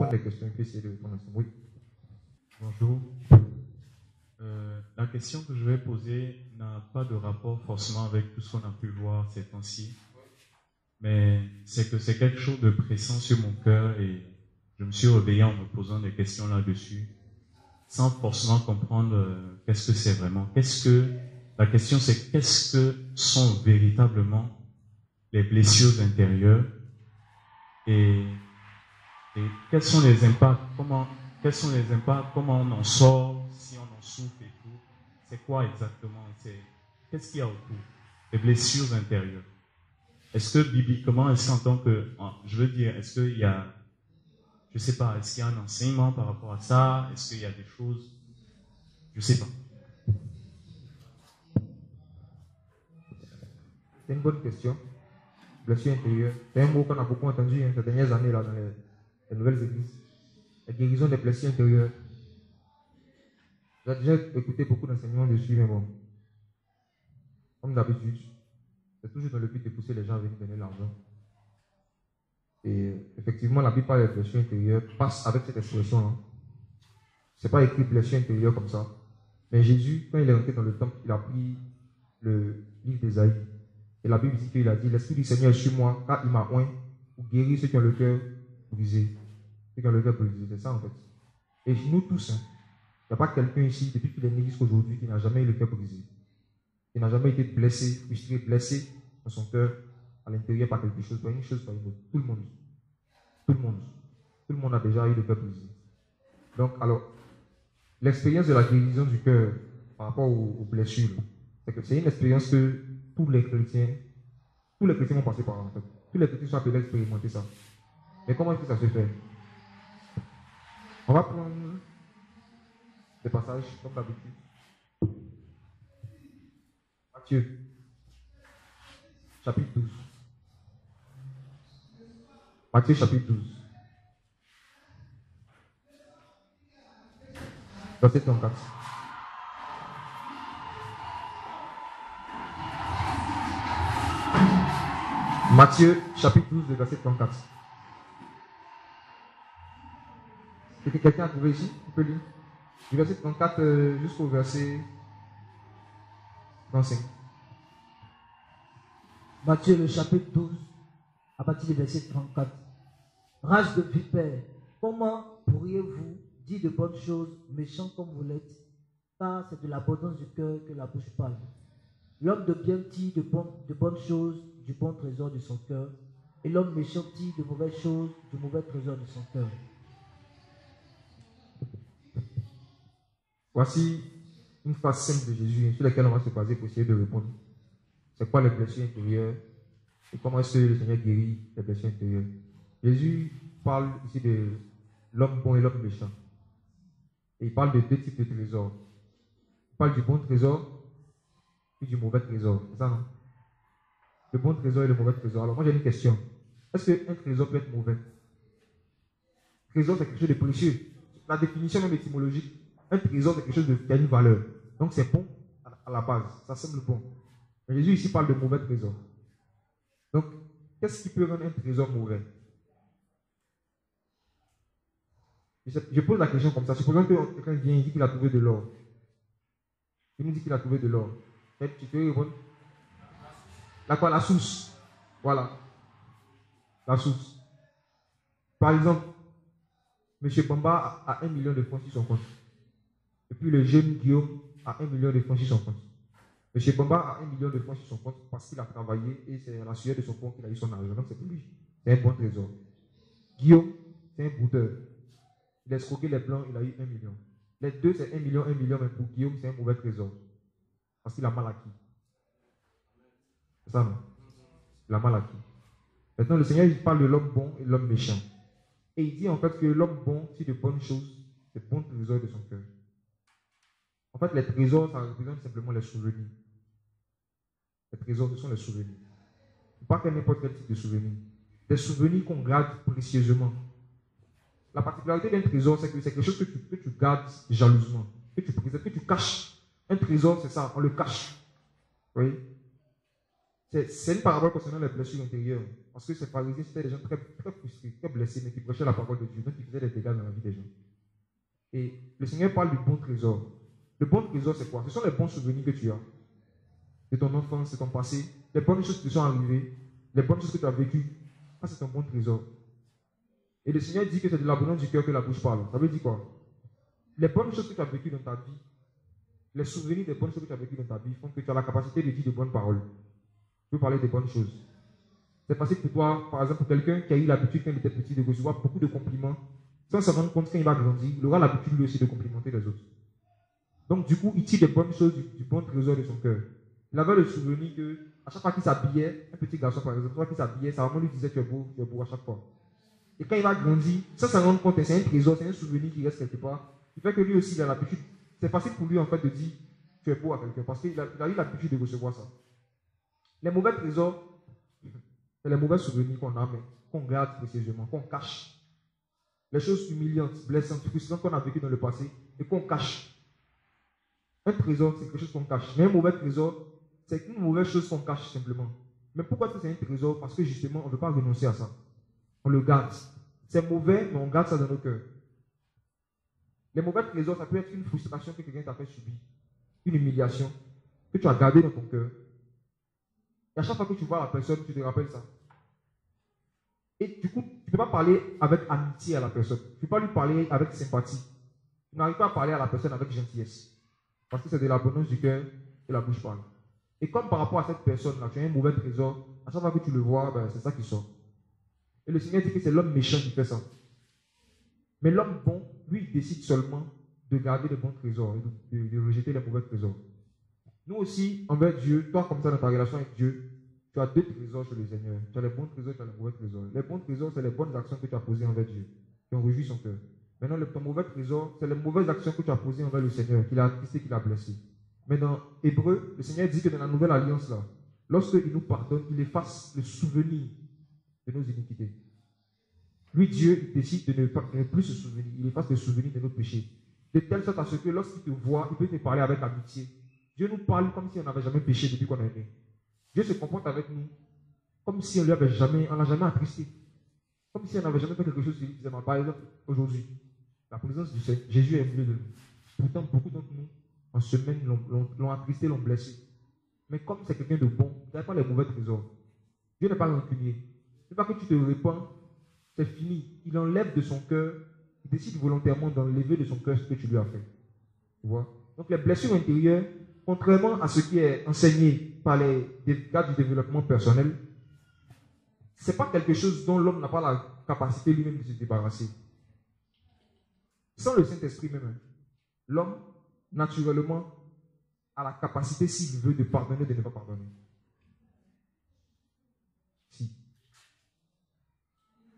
prendre les questions et puis essayer de répondre. Oui. Bonjour. La question que je vais poser n'a pas de rapport forcément avec tout ce qu'on a pu voir ces temps-ci, mais c'est que c'est quelque chose de pressant sur mon cœur et je me suis réveillé en me posant des questions là-dessus, sans forcément comprendre qu'est-ce que c'est vraiment. La question c'est qu'est-ce que sont véritablement les blessures intérieures et quels sont les impacts, comment on en sort, si on en souffre et tout. C'est quoi exactement? Qu'est-ce qu'il y a autour? Les blessures intérieures. Est-ce que bibliquement, est-ce qu'il y a, je sais pas, est-ce qu'il y a un enseignement par rapport à ça? Est-ce qu'il y a des choses? Je sais pas. C'est une bonne question. Blessure intérieure. C'est un mot qu'on a beaucoup entendu ces dernières années là, dans les nouvelles églises. La guérison des blessures intérieures. J'ai déjà écouté beaucoup d'enseignements dessus, mais bon, comme d'habitude, c'est toujours dans le but de pousser les gens à venir donner l'argent. Et effectivement, la plupart des blessures intérieures passent avec cette expression-là. Ce n'est pas écrit blessure intérieure comme ça. Mais Jésus, quand il est rentré dans le temple, il a pris le livre d'Ésaïe. Et la Bible dit qu'il a dit, l'Esprit du Seigneur est sur moi, car il m'a oint pour guérir ceux qui ont le cœur brisé. Ceux qui ont le cœur brisé, c'est ça en fait. Et nous tous, il n'y a pas quelqu'un ici, depuis qu'il est né jusqu'à aujourd'hui, qui n'a jamais eu le cœur brisé. Qui n'a jamais été blessé, frustré, blessé dans son cœur, à l'intérieur par quelque chose, par une chose, par une autre. Tout le monde. Tout le monde. Tout le monde a déjà eu le cœur brisé. Donc, alors, l'expérience de la guérison du cœur par rapport aux blessures, c'est que c'est une expérience que tous les chrétiens vont passer par là, en fait. Tous les chrétiens sont appelés à expérimenter ça. Mais comment est-ce que ça se fait? On va prendre des passages comme d'habitude. Matthieu, chapitre 12. Matthieu, chapitre 12. Verset 34. Matthieu, chapitre 12, verset 34. Est-ce que quelqu'un a trouvé ici? On peut lire. Du verset 34 jusqu'au verset 35. Matthieu, le chapitre 12, à partir du verset 34. Rage de vipère, comment pourriez-vous dire de bonnes choses, méchants comme vous l'êtes, car c'est de l'abondance du cœur que la bouche parle. L'homme de bien dit de bonnes choses du bon trésor de son cœur, et l'homme méchant dit de mauvaises choses du mauvais trésor de son cœur. Voici une phrase simple de Jésus sur laquelle on va se baser pour essayer de répondre. C'est quoi les blessures intérieures et comment est-ce que le Seigneur guérit les blessures intérieures? Jésus parle ici de l'homme bon et l'homme méchant. Et il parle de deux types de trésors. Il parle du bon trésor et du mauvais trésor. C'est ça, non? Le bon trésor et le mauvais trésor. Alors moi j'ai une question. Est-ce qu'un trésor peut être mauvais? Trésor c'est quelque chose de précieux. La définition même étymologique, un trésor c'est quelque chose qui a une valeur. Donc c'est bon à la base. Ça semble bon. Mais Jésus ici parle de mauvais trésor. Donc, qu'est-ce qui peut rendre un trésor mauvais? Je pose la question comme ça. Supposons que quelqu'un vient et dit qu'il a trouvé de l'or. Il nous dit qu'il a trouvé de l'or. Tu peux répondre? La source. Voilà. La source. Par exemple, M. Bamba a 1 million de francs sur son compte. Et puis le jeune Guillaume a 1 million de francs sur son compte. M. Bamba a 1 million de francs sur son compte parce qu'il a travaillé et c'est à la sueur de son compte qu'il a eu son argent. Donc c'est pour lui. C'est un bon trésor. Guillaume, c'est un bouteur. Il a escroqué les blancs, il a eu 1 million. Les deux, c'est 1 million, mais pour Guillaume, c'est un mauvais trésor. Parce qu'il a mal acquis. C'est ça, non? Il a mal acquis. Maintenant, le Seigneur, il parle de l'homme bon et de l'homme méchant. Et il dit en fait que l'homme bon, c'est de bonnes choses, c'est bon trésor de son cœur. En fait, les trésors, ça représente simplement les souvenirs. Les trésors, ce sont les souvenirs. Pas que n'importe quel type de souvenirs. Des souvenirs qu'on garde précieusement. La particularité d'un trésor, c'est que c'est quelque chose que tu gardes jalousement, que tu préserves, que tu caches. Un trésor, c'est ça, on le cache. Oui. C'est une parabole concernant les blessures intérieures. Parce que ces pharisiens, c'était des gens très, très frustrés, très blessés, mais qui prêchaient la parole de Dieu. Donc, ils faisaient des dégâts dans la vie des gens. Et le Seigneur parle du bon trésor. Le bon trésor, c'est quoi? Ce sont les bons souvenirs que tu as de ton enfance, de ton passé, les bonnes choses qui te sont arrivées, les bonnes choses que tu as vécues. Ça, c'est ton bon trésor. Et le Seigneur dit que c'est de l'abondance du cœur que la bouche parle. Ça veut dire quoi? Les bonnes choses que tu as vécues dans ta vie, les souvenirs des bonnes choses que tu as vécues dans ta vie font que tu as la capacité de dire de bonnes paroles. Tu peux parler des bonnes choses. C'est facile pour toi, par exemple, pour quelqu'un qui a eu l'habitude quand il était petit de recevoir beaucoup de compliments, sans se rendre compte quand il va grandir, il aura l'habitude lui aussi de complimenter les autres. Donc, du coup, il tire des bonnes choses du bon trésor de son cœur. Il avait le souvenir que, à chaque fois qu'il s'habillait, un petit garçon par exemple, chaque fois qu'il s'habillait, sa maman lui disait tu es beau à chaque fois. Et quand il va grandir, sans s'en rendre compte, c'est un trésor, c'est un souvenir qui reste quelque part. Il fait que lui aussi, il a l'habitude. C'est facile pour lui en fait de dire tu es beau à quelqu'un parce qu'il a eu l'habitude de recevoir ça. Les mauvais trésors, c'est les mauvais souvenirs qu'on a, mais qu'on garde précieusement, qu'on cache. Les choses humiliantes, blessantes, frustrantes qu'on a vécues dans le passé et qu'on cache. Un trésor, c'est quelque chose qu'on cache. Mais un mauvais trésor, c'est une mauvaise chose qu'on cache simplement. Mais pourquoi c'est un trésor? Parce que justement, on ne veut pas renoncer à ça. On le garde. C'est mauvais, mais on garde ça dans nos cœurs. Les mauvais trésors, ça peut être une frustration que quelqu'un t'a fait subir, une humiliation que tu as gardée dans ton cœur. Et à chaque fois que tu vois la personne, tu te rappelles ça. Et du coup, tu ne peux pas parler avec amitié à la personne. Tu ne peux pas lui parler avec sympathie. Tu n'arrives pas à parler à la personne avec gentillesse. Parce que c'est de l'abondance du cœur que la bouche parle. Et comme par rapport à cette personne-là, tu as un mauvais trésor, à chaque fois que tu le vois, ben, c'est ça qui sort. Et le Seigneur dit que c'est l'homme méchant qui fait ça. Mais l'homme bon, lui, il décide seulement de garder les bons trésors et de rejeter les mauvais trésors. Nous aussi, envers Dieu, toi comme ça dans ta relation avec Dieu, tu as deux trésors chez le Seigneur. Tu as les bons trésors et tu as les mauvais trésors. Les bons trésors, c'est les bonnes actions que tu as posées envers Dieu, qui ont réjoui son cœur. Maintenant, ton mauvais trésor, c'est les mauvaises actions que tu as posées envers le Seigneur, qu'il a attristé, qu'il a blessé. Mais dans Hébreu, le Seigneur dit que dans la nouvelle alliance, là, lorsqu'il nous pardonne, il efface le souvenir de nos iniquités. Lui, Dieu, il décide de ne plus se souvenir. Il efface le souvenir de nos péchés. De telle sorte à ce que lorsqu'il te voit, il peut te parler avec amitié. Dieu nous parle comme si on n'avait jamais péché depuis qu'on est né. Dieu se comporte avec nous comme si on ne l'a jamais attristé. Comme si on n'avait jamais fait quelque chose qui lui faisait mal. Par exemple, aujourd'hui, la présence du Seigneur, Jésus est au milieu de nous. Pourtant, beaucoup d'entre nous, en semaine, l'ont attristé, l'ont blessé. Mais comme c'est quelqu'un de bon, il n'a pas les mauvais trésors. Dieu n'est pas rancunier. C'est pas que tu te répands, c'est fini. Il enlève de son cœur, il décide volontairement d'enlever de son cœur ce que tu lui as fait. Tu vois? Donc les blessures intérieures, contrairement à ce qui est enseigné par les gars du développement personnel, ce n'est pas quelque chose dont l'homme n'a pas la capacité lui-même de se débarrasser. Sans le Saint-Esprit même, l'homme, naturellement, a la capacité, s'il veut, de pardonner, de ne pas pardonner. Si.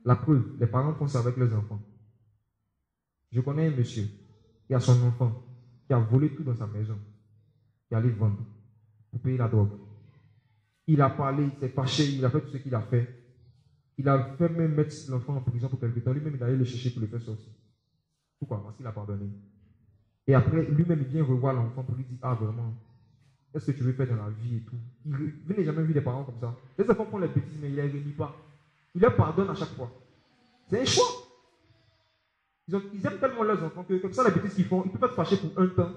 La preuve, les parents font ça avec leurs enfants. Je connais un monsieur qui a son enfant, qui a volé tout dans sa maison, qui allait vendre pour payer la drogue. Il a parlé, il s'est fâché, il a fait tout ce qu'il a fait. Il a fait même mettre l'enfant en prison pour quelque temps. Lui-même, il allait le chercher pour le faire sortir. Pourquoi? Parce qu'il a pardonné. Et après, lui-même, il vient revoir l'enfant pour lui dire, ah vraiment, qu'est-ce que tu veux faire dans la vie et tout. Vous n'avez jamais vu des parents comme ça. Les enfants font les bêtises, mais il ne les réunit pas. Il leur pardonne à chaque fois. C'est un choix. Ils aiment tellement leurs enfants que, comme ça, les bêtises qu'ils font, ils peuvent être fâchés pour un temps,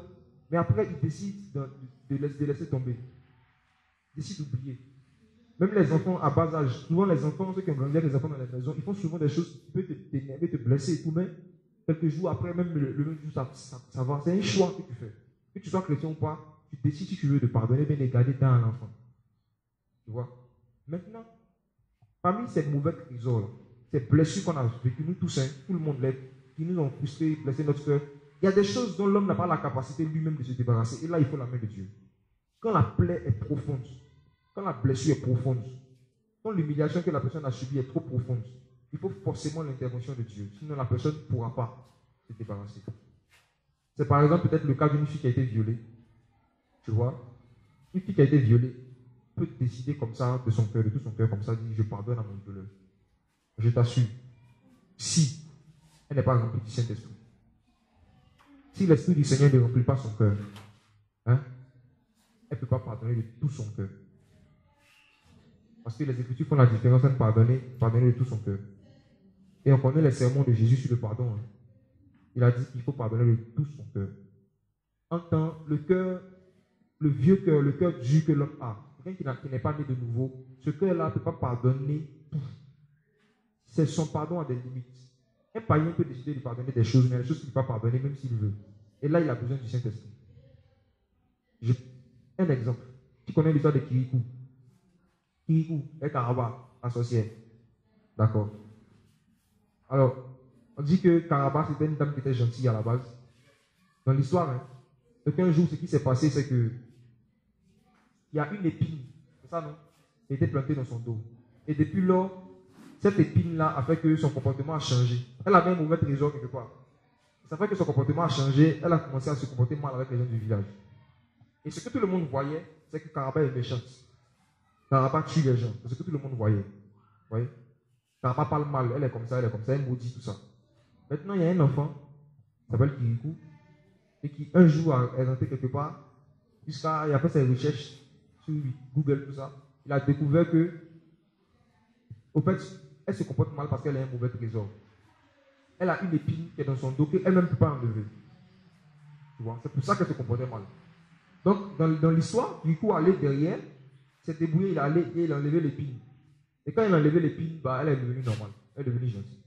mais après, ils décident de laisser tomber. Ils décident d'oublier. Même les enfants à bas âge, souvent les enfants, ceux qui ont grandi avec les enfants dans la maison, ils font souvent des choses qui peuvent t'énerver, te blesser et tout, mais quelques jours après, même le même jour, ça va. C'est un choix que tu fais. Que tu sois chrétien ou pas, tu décides si tu veux de pardonner, bien de garder dans un enfant. Tu vois? Maintenant, parmi ces mauvais trésors, ces blessures qu'on a vécues, nous tous, tout le monde l'aide, qui nous ont frustrés, blessé notre cœur, il y a des choses dont l'homme n'a pas la capacité lui-même de se débarrasser. Et là, il faut la main de Dieu. Quand la plaie est profonde, quand la blessure est profonde, quand l'humiliation que la personne a subie est trop profonde, il faut forcément l'intervention de Dieu. Sinon, la personne ne pourra pas se débarrasser. C'est par exemple peut-être le cas d'une fille qui a été violée. Tu vois? Une fille qui a été violée peut décider comme ça, de son cœur, de tout son cœur, comme ça, dire je pardonne à mon violeur. Je t'assure, si elle n'est pas remplie du Saint-Esprit, si l'Esprit du Seigneur ne remplit pas son cœur, elle ne peut pas pardonner de tout son cœur. Parce que les Écritures font la différence entre pardonner de tout son cœur. Et on connaît les sermons de Jésus sur le pardon. Hein. Il a dit qu'il faut pardonner de tout son cœur. En tant le cœur, le vieux cœur, le cœur dur que l'homme a, quelqu'un qui n'est pas né de nouveau, ce cœur-là ne peut pas pardonner tout. C'est son pardon à des limites. Un païen peut décider de pardonner des choses, mais les choses qu'il ne peut pas pardonner, même s'il veut. Et là, il a besoin du Saint-Esprit. Un exemple. Tu connais l'histoire de Kirikou. Kirikou est Karaba, la sorcière. D'accord. Alors, on dit que Karaba, c'était une dame qui était gentille à la base. Dans l'histoire, hein, un jour, ce qui s'est passé, c'est que il y a une épine, c'est ça, non? Qui a été plantée dans son dos. Et depuis lors, cette épine-là a fait que son comportement a changé. Elle avait un mauvais trésor quelque part. Ça fait que son comportement a changé. Elle a commencé à se comporter mal avec les gens du village. Et ce que tout le monde voyait, c'est que Karaba est méchante. Karaba tue les gens. C'est ce que tout le monde voyait. Vous voyez? Karaba parle mal. Elle est comme ça, elle maudit tout ça. Maintenant, il y a un enfant, qui s'appelle Kirikou, et qui un jour est rentré quelque part, jusqu'à il a fait ses recherches sur Google, tout ça. Il a découvert que, au fait, elle se comporte mal parce qu'elle a un mauvais trésor. Elle a une épine qui est dans son dos qu'elle-même ne peut pas enlever. Tu vois? C'est pour ça qu'elle se comportait mal. Donc, dans l'histoire, Kirikou allait derrière, s'est débrouillé, il a allé et il a enlevé l'épine. Et quand il a enlevé l'épine, elle est devenue normale. Elle est devenue gentille.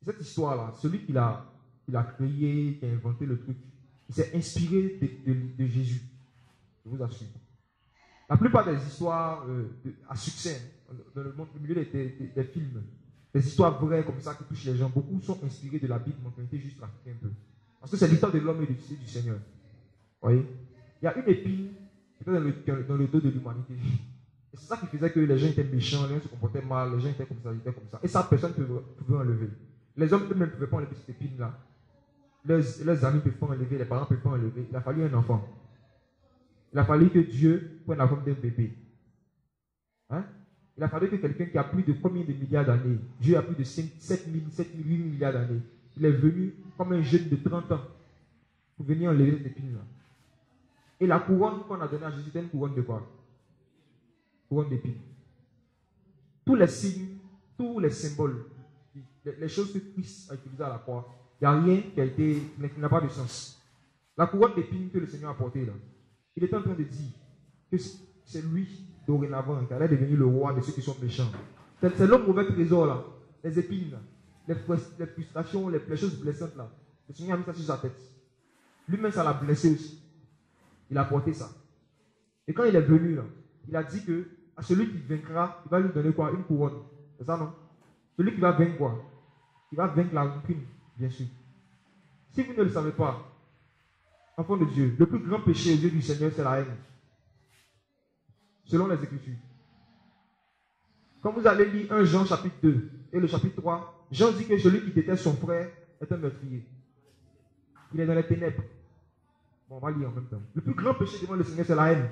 Cette histoire-là, celui qui l'a créé, qui a inventé le truc, il s'est inspiré de Jésus. Je vous assure. La plupart des histoires à succès dans le milieu des films, des histoires vraies comme ça qui touchent les gens, beaucoup sont inspirés de la Bible, mais on était juste trafiqués un peu. Parce que c'est l'histoire de l'homme et du Seigneur. Vous voyez? Il y a une épine dans le dos de l'humanité. Et c'est ça qui faisait que les gens étaient méchants, les gens se comportaient mal, les gens étaient comme ça, ils étaient comme ça. Et ça, personne ne pouvait enlever. Les hommes eux-mêmes ne pouvaient pas enlever cette épine-là. Leurs amis ne peuvent pas enlever, les parents ne peuvent pas enlever. Il a fallu un enfant. Il a fallu que Dieu prenne la forme d'un bébé. Hein? Il a fallu que quelqu'un qui a plus de combien de milliards d'années, Dieu a plus de 7 000, 8 milliards d'années, il est venu comme un jeune de 30 ans pour venir enlever cette épine-là. Et la couronne qu'on a donnée à Jésus, c'était une couronne de quoi? Couronne d'épines. Tous les signes, tous les symboles, les choses que Christ a utilisées à la croix, il n'y a rien qui n'a pas de sens. La couronne d'épines que le Seigneur a portée là, il est en train de dire que c'est lui, dorénavant, qui allait devenir le roi de ceux qui sont méchants. C'est le mauvais trésor là, les épines là, les frustrations, les choses blessantes là. Le Seigneur a mis ça sur sa tête. Lui-même, ça l'a blessé aussi. Il a porté ça. Et quand il est venu là, il a dit que à celui qui vaincra, il va lui donner quoi? Une couronne. C'est ça, non? Celui qui va vaincre quoi? Il va vaincre la rancune, bien sûr. Si vous ne le savez pas, enfant de Dieu, le plus grand péché aux yeux du Seigneur, c'est la haine. Selon les Écritures. Quand vous allez lire 1 Jean chapitre 2 et le chapitre 3, Jean dit que celui qui déteste son frère est un meurtrier. Il est dans les ténèbres. Bon, on va lire en même temps. Le plus grand péché devant le Seigneur, c'est la haine.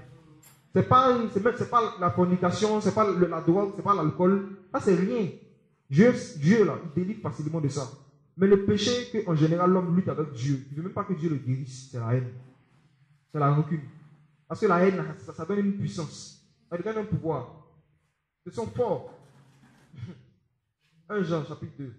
C'est pas la fornication, c'est pas la drogue, c'est pas l'alcool. Ça, c'est rien. Dieu là, il délivre facilement de ça. Mais le péché qu'en général l'homme lutte avec Dieu, il ne veut même pas que Dieu le guérisse, c'est la haine. C'est la rancune. Parce que la haine, ça donne une puissance. Ça donne un pouvoir. Ils sont forts. 1 Jean chapitre 2.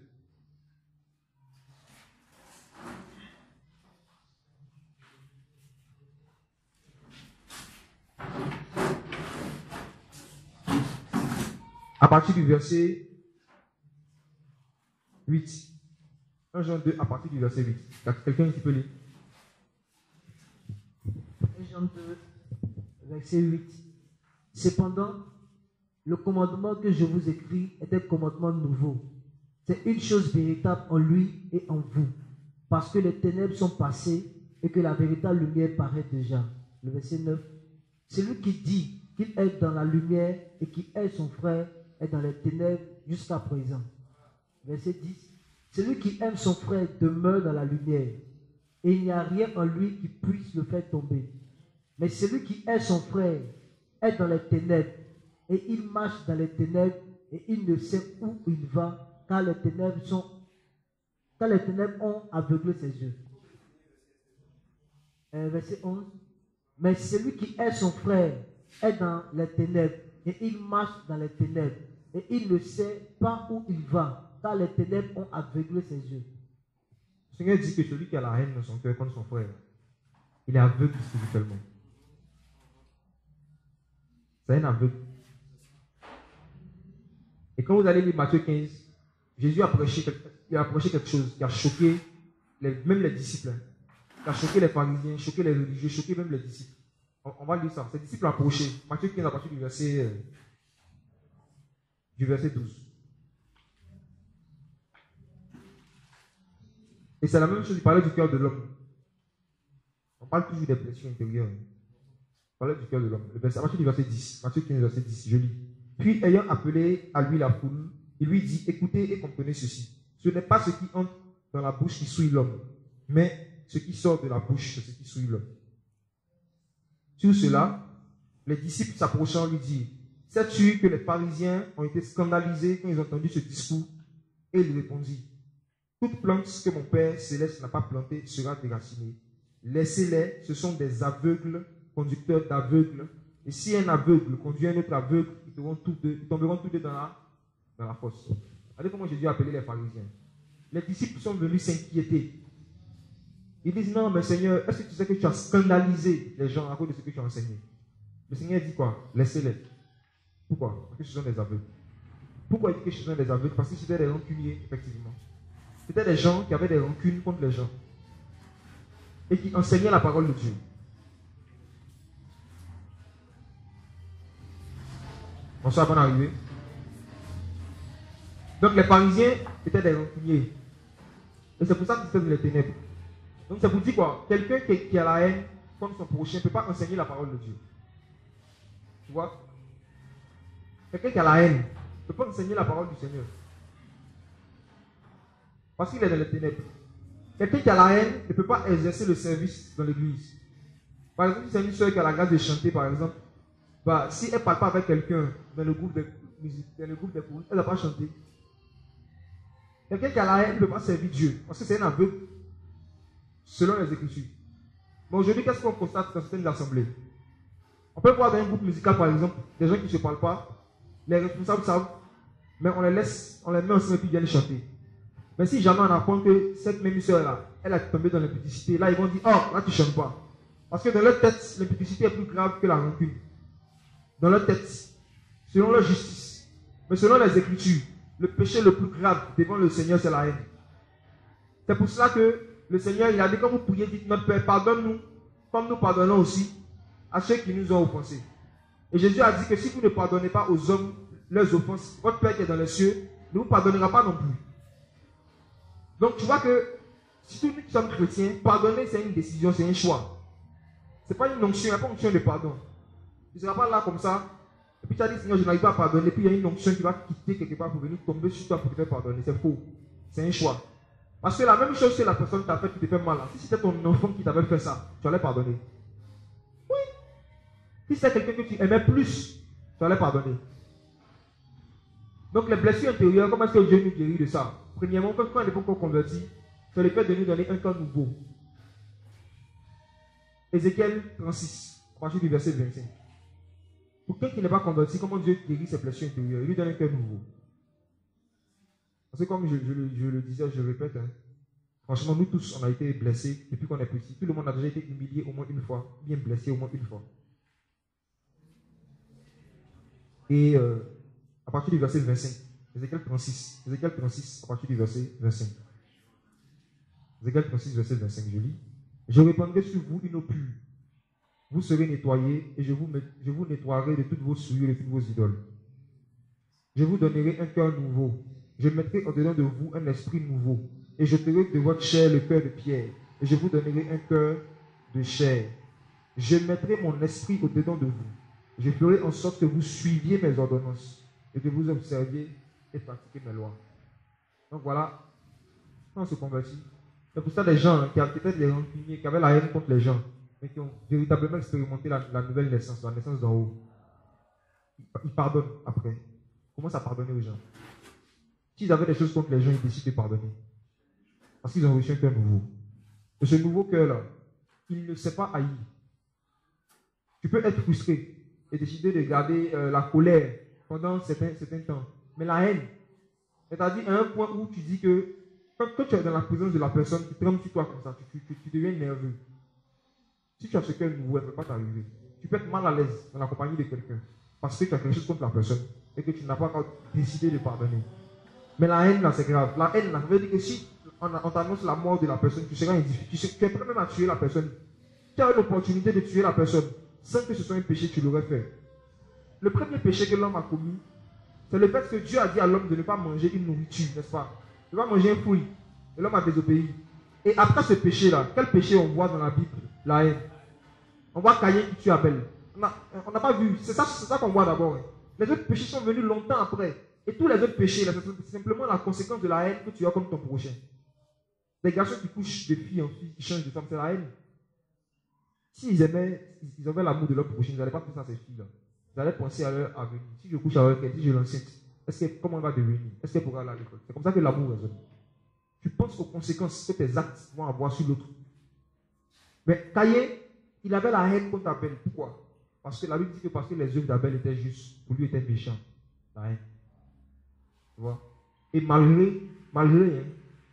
À partir du verset 8. 1 Jean 2, à partir du verset 8. Quelqu'un qui peut lire? 1 Jean 2, verset 8. Cependant, le commandement que je vous écris est un commandement nouveau. C'est une chose véritable en lui et en vous. Parce que les ténèbres sont passées et que la véritable lumière paraît déjà. Le verset 9. Celui qui dit qu'il est dans la lumière et qui est son frère est dans les ténèbres jusqu'à présent. Verset 10. Celui qui aime son frère demeure dans la lumière et il n'y a rien en lui qui puisse le faire tomber. Mais celui qui est son frère est dans les ténèbres et il marche dans les ténèbres et il ne sait où il va car les ténèbres ont aveuglé ses yeux. Verset 11. Mais celui qui est son frère est dans les ténèbres et il marche dans les ténèbres, et il ne sait pas où il va, car les ténèbres ont aveuglé ses yeux. Le Seigneur dit que celui qui a la haine dans son cœur contre son frère, il est aveugle spirituellement. C'est un aveugle. Et quand vous allez lire Matthieu 15, Jésus a prêché quelque chose qui a choqué même les disciples, qui a choqué les pharisiens, choqué les religieux, choqué même les disciples. On va lire ça. Ces disciples ont approché. Matthieu 15 à partir du verset 12. Et c'est la même chose, il parlait du cœur de l'homme. On parle toujours des blessures intérieures. On parlait du cœur de l'homme. À partir du verset 10, Matthieu 15, verset 10, je lis. Puis, ayant appelé à lui la foule, il lui dit, écoutez et comprenez ceci. Ce n'est pas ce qui entre dans la bouche qui souille l'homme, mais ce qui sort de la bouche, c'est ce qui souille l'homme. Sur cela, les disciples s'approchant lui dirent, sais-tu que les pharisiens ont été scandalisés quand ils ont entendu ce discours? Et il répondit, toute plante que mon Père céleste n'a pas plantée sera déracinée. Laissez-les, ce sont des aveugles, conducteurs d'aveugles. Et si un aveugle conduit un autre aveugle, ils tomberont tous deux dans la fosse. Regardez comment Jésus a appelé les pharisiens. Les disciples sont venus s'inquiéter. Ils disent, non, mais Seigneur, est-ce que tu sais que tu as scandalisé les gens à cause de ce que tu as enseigné? Le Seigneur dit quoi? Laissez-les. Pourquoi? Parce que ce sont des aveugles. Pourquoi il dit que ce sont des aveugles? Parce que c'était des rancuniers, effectivement. C'était des gens qui avaient des rancunes contre les gens. Et qui enseignaient la parole de Dieu. Bonsoir, bonne arrivée. Donc les pharisiens étaient des rancuniers. Et c'est pour ça qu'ils étaient dans les ténèbres. Donc ça vous dit quoi? Quelqu'un qui a la haine contre son prochain ne peut pas enseigner la parole de Dieu. Tu vois? Quelqu'un qui a la haine ne peut pas enseigner la parole du Seigneur. Parce qu'il est dans les ténèbres. Quelqu'un qui a la haine ne peut pas exercer le service dans l'église. Par exemple, si c'est une soeur qui a la grâce de chanter, par exemple, si elle ne parle pas avec quelqu'un dans le groupe de musique, dans le groupe de cours, elle ne va pas chanter. Quelqu'un qui a la haine ne peut pas servir Dieu. Parce que c'est un aveugle. Selon les Écritures. Mais aujourd'hui, qu'est-ce qu'on constate dans certaines assemblées? On peut voir dans un groupe musical, par exemple, des gens qui ne se parlent pas. Les responsables savent, mais on les met ensemble et puis ils viennent chanter. Mais si jamais on apprend que cette même soeur-là, elle a tombé dans l'impudicité, là ils vont dire, oh, là tu ne chantes pas. Parce que dans leur tête, l'impudicité est plus grave que la rancune. Dans leur tête, selon leur justice. Mais selon les Écritures, le péché le plus grave devant le Seigneur, c'est la haine. C'est pour cela que le Seigneur, il a dit, quand vous priez, dites, notre Père, pardonne-nous, comme nous pardonnons aussi à ceux qui nous ont offensés. Et Jésus a dit que si vous ne pardonnez pas aux hommes leurs offenses, votre Père qui est dans les cieux ne vous pardonnera pas non plus. Donc tu vois que, si nous qui sommes chrétiens, pardonner c'est une décision, c'est un choix. Ce n'est pas une onction, il n'y a pas une onction de pardon. Tu ne seras pas là comme ça, et puis tu as dit, Seigneur, je n'arrive pas à pardonner, puis il y a une onction qui va quitter quelque part pour venir tomber sur toi pour te faire pardonner. C'est faux. C'est un choix. Parce que la même chose que la personne t'a fait qui te fait mal, si c'était ton enfant qui t'avait fait ça, tu allais pardonner. Oui. Si c'est quelqu'un que tu aimais plus, tu allais pardonner. Donc les blessures intérieures, comment est-ce que Dieu nous guérit de ça? Premièrement, quand on est encore converti, c'est le fait de nous donner un cœur nouveau. Ézéchiel 36, à partir du verset 25. Pour quelqu'un qui n'est pas converti, comment Dieu guérit ses blessures intérieures? Il lui donne un cœur nouveau. Parce que comme je le disais, je le répète, franchement, nous tous, on a été blessés depuis qu'on est petit. Tout le monde a déjà été humilié au moins une fois, bien blessé au moins une fois. Et à partir du verset 25, Ézéchiel 36, à partir du verset 25. Ézéchiel 36, verset 25, je lis. Je répandrai sur vous une eau pure. Vous serez nettoyés et je vous nettoierai de toutes vos souillures et de toutes vos idoles. Je vous donnerai un cœur nouveau. Je mettrai au-dedans de vous un esprit nouveau. Et je ferai de votre chair le cœur de pierre. Et je vous donnerai un cœur de chair. Je mettrai mon esprit au-dedans de vous. Je ferai en sorte que vous suiviez mes ordonnances et que vous observiez et pratiquiez mes lois. Donc voilà, quand on se convertit, c'est pour ça les gens qui étaient des rancuniers, qui avaient la haine contre les gens, mais qui ont véritablement expérimenté la nouvelle naissance, la naissance d'en haut. Ils pardonnent après. Ils commencent à pardonner aux gens. S'ils avaient des choses contre les gens, ils décident de pardonner. Parce qu'ils ont reçu un cœur nouveau. Et ce nouveau cœur-là, il ne sait pas haïr. Tu peux être frustré. et décider de garder la colère pendant certains temps. Mais la haine, c'est-à-dire à un point où tu dis que quand tu es dans la présence de la personne, tu trembles sur toi comme ça, tu deviens nerveux. Si tu as ce cœur nouveau, elle ne peut pas t'arriver. Tu peux être mal à l'aise dans la compagnie de quelqu'un parce que tu as quelque chose contre la personne et que tu n'as pas encore décidé de pardonner. Mais la haine, là, c'est grave. La haine, là, ça veut dire que si on t'annonce la mort de la personne, tu seras indifférent. Tu es prêt même à tuer la personne. Tu as l'opportunité de tuer la personne sans que ce soit un péché, tu l'aurais fait. Le premier péché que l'homme a commis, c'est le fait que Dieu a dit à l'homme de ne pas manger une nourriture, n'est-ce pas? De ne pas manger un fruit. Et l'homme a désobéi. Et après ce péché-là, quel péché on voit dans la Bible? La haine. On voit Caïn qui tue Abel. On n'a pas vu. C'est ça qu'on voit d'abord. Les autres péchés sont venus longtemps après. Et tous les autres péchés, c'est simplement la conséquence de la haine que tu as contre ton prochain. Les garçons qui couchent de fille en fille, qui changent de femme, c'est la haine. S'ils aimaient, ils avaient l'amour de leur prochain, ils n'allaient pas faire ça à ces filles-là. Ils allaient penser à leur avenir. Si je couche avec elle, si je l'enceinte, comment elle va devenir? Est-ce qu'elle pourra aller à l'école? C'est comme ça que l'amour résonne. Tu penses aux conséquences que tes actes vont avoir sur l'autre. Mais Caïn, il avait la haine contre Abel. Pourquoi? Parce que la Bible dit que parce que les œuvres d'Abel étaient justes, pour lui était méchant. La haine. Tu vois? Et malgré hein,